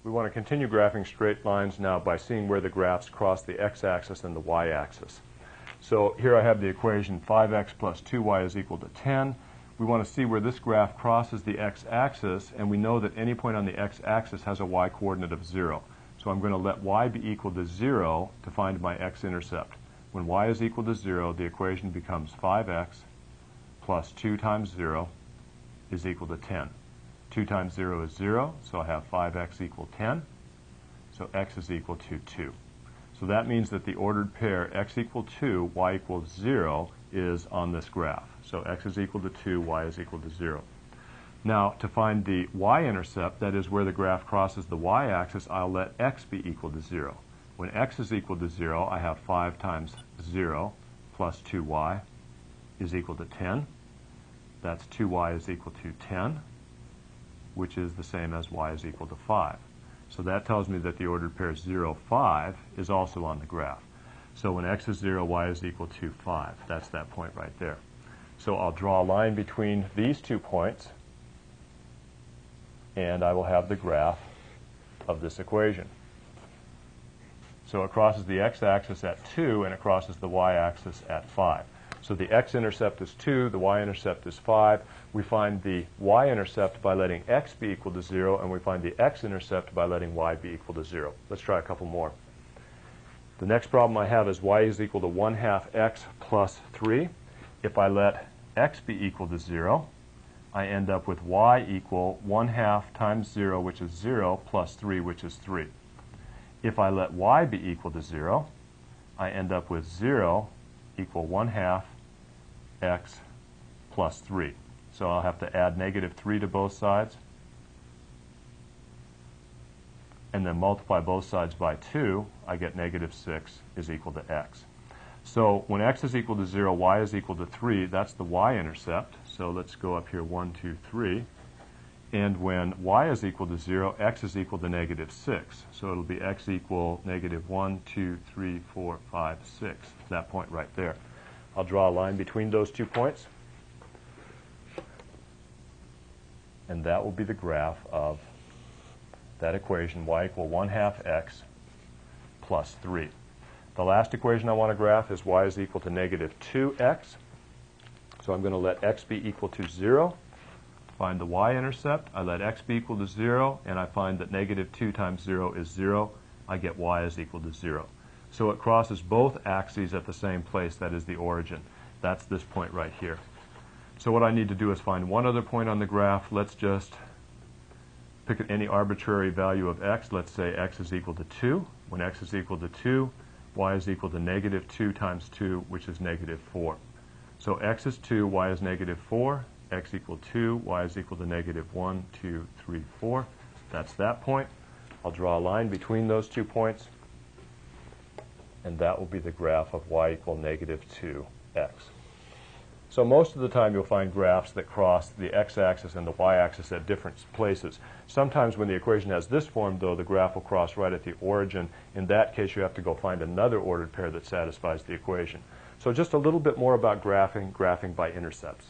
We want to continue graphing straight lines now by seeing where the graphs cross the x-axis and the y-axis. So here I have the equation 5x plus 2y is equal to 10. We want to see where this graph crosses the x-axis, and we know that any point on the x-axis has a y-coordinate of 0. So I'm going to let y be equal to 0 to find my x-intercept. When y is equal to 0, the equation becomes 5x plus 2 times 0 is equal to 10. 2 times 0 is 0, so I have 5x equal 10. So x is equal to 2. So that means that the ordered pair x equal 2, y equals 0 is on this graph. So x is equal to 2, y is equal to 0. Now, to find the y-intercept, that is where the graph crosses the y-axis, I'll let x be equal to 0. When x is equal to 0, I have 5 times 0 plus 2y is equal to 10. That's 2y is equal to 10, which is the same as y is equal to 5. So that tells me that the ordered pair 0, 5 is also on the graph. So when x is 0, y is equal to 5. That's that point right there. So I'll draw a line between these 2 points, and I will have the graph of this equation. So it crosses the x-axis at 2, and it crosses the y-axis at 5. So the x-intercept is 2, the y-intercept is 5. We find the y-intercept by letting x be equal to 0, and we find the x-intercept by letting y be equal to 0. Let's try a couple more. The next problem I have is y is equal to 1/2 x plus 3. If I let x be equal to 0, I end up with y equal 1/2 times 0, which is 0, plus 3, which is 3. If I let y be equal to 0, I end up with 0 equal 1/2 x plus 3. So I'll have to add negative 3 to both sides, and then multiply both sides by 2. I get negative 6 is equal to x. So when x is equal to 0, y is equal to 3. That's the y-intercept. So let's go up here 1, 2, 3. And when y is equal to 0, x is equal to negative 6. So it'll be x equal negative 1, 2, 3, 4, 5, 6. That point right there. I'll draw a line between those 2 points. And that will be the graph of that equation, y equal 1/2 x plus 3. The last equation I want to graph is y is equal to negative 2x. So I'm going to let x be equal to 0. Find the y-intercept. I let x be equal to 0, and I find that negative 2 times 0 is 0. I get y is equal to 0. So it crosses both axes at the same place, that is the origin. That's this point right here. So what I need to do is find one other point on the graph. Let's just pick any arbitrary value of x. Let's say x is equal to 2. When x is equal to 2, y is equal to negative 2 times 2, which is negative 4. So x is 2, y is negative 4. X equal 2, y is equal to negative 1, 2, 3, 4. That's that point. I'll draw a line between those 2 points, and that will be the graph of y equal negative 2x. So most of the time you'll find graphs that cross the x-axis and the y-axis at different places. Sometimes when the equation has this form, though, the graph will cross right at the origin. In that case, you have to go find another ordered pair that satisfies the equation. So just a little bit more about graphing by intercepts.